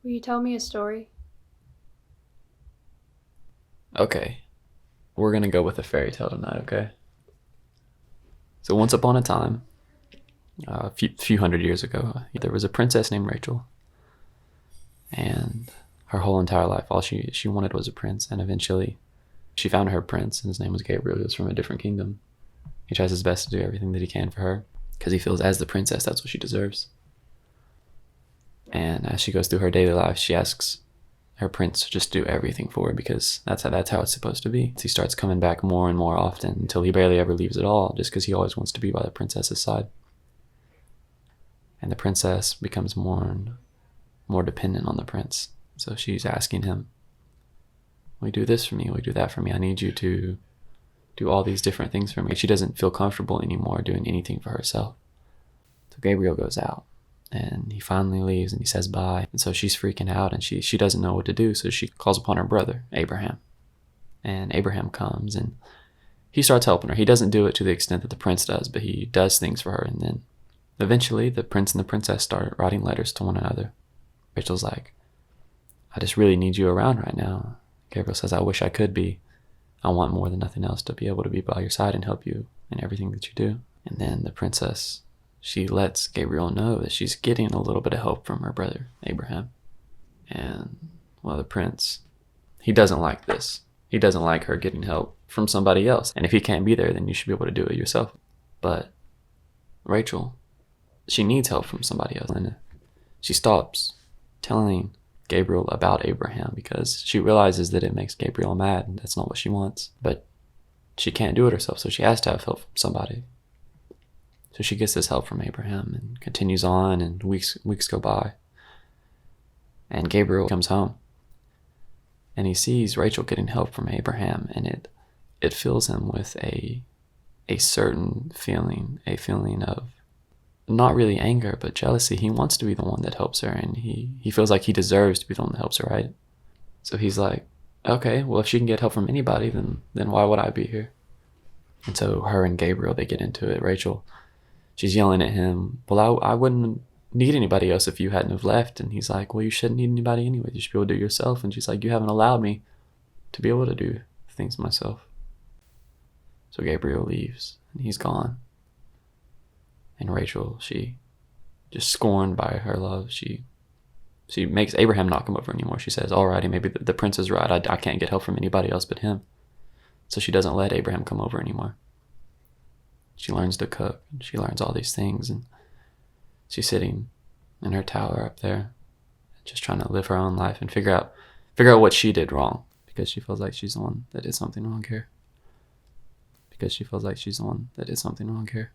Will you tell me a story? Okay, we're gonna go with a fairy tale tonight, okay? So once upon a time, a few hundred years ago, there was a princess named Rachel, and her whole entire life, all she wanted was a prince. And eventually, she found her prince, and his name was Gabriel. He was from a different kingdom. He tries his best to do everything that he can for her because he feels, as the princess, that's what she deserves. And as she goes through her daily life, she asks her prince to just do everything for her because that's how it's supposed to be. He starts coming back more and more often until he barely ever leaves at all, just because he always wants to be by the princess's side. And the princess becomes more and more dependent on the prince. So she's asking him, will you do this for me? Will you do that for me? I need you to do all these different things for me. She doesn't feel comfortable anymore doing anything for herself. So Gabriel goes out and he finally leaves and he says bye. And so she's freaking out and she doesn't know what to do. So she calls upon her brother, Abraham. And Abraham comes and he starts helping her. He doesn't do it to the extent that the prince does, but he does things for her. And then eventually the prince and the princess start writing letters to one another. Rachel's like, I just really need you around right now. Gabriel says, I wish I could be. I want more than nothing else to be able to be by your side and help you in everything that you do. And then the princess, she lets Gabriel know that she's getting a little bit of help from her brother, Abraham. And, well, the prince, he doesn't like this. He doesn't like her getting help from somebody else. And if he can't be there, then you should be able to do it yourself. But Rachel, she needs help from somebody else. And she stops telling Gabriel about Abraham because she realizes that it makes Gabriel mad and that's not what she wants. But she can't do it herself, so she has to have help from somebody. So she gets this help from Abraham and continues on, and weeks go by. And Gabriel comes home and he sees Rachel getting help from Abraham, and it fills him with a certain feeling, a feeling of not really anger, but jealousy. He wants to be the one that helps her, and he feels like he deserves to be the one that helps her, right? So he's like, okay, well, if she can get help from anybody, then why would I be here? And so her and Gabriel, they get into it. Rachel, she's yelling at him, well, I wouldn't need anybody else if you hadn't have left. And he's like, well, you shouldn't need anybody anyway. You should be able to do it yourself. And she's like, you haven't allowed me to be able to do things myself. So Gabriel leaves, and he's gone. And Rachel, she, just scorned by her love, she makes Abraham not come over anymore. She says, alrighty, maybe the prince is right. I can't get help from anybody else but him. So she doesn't let Abraham come over anymore. She learns to cook, and she learns all these things, and she's sitting in her tower up there, just trying to live her own life and figure out what she did wrong, because she feels like she's the one that did something wrong here. Because she feels like she's the one that did something wrong here.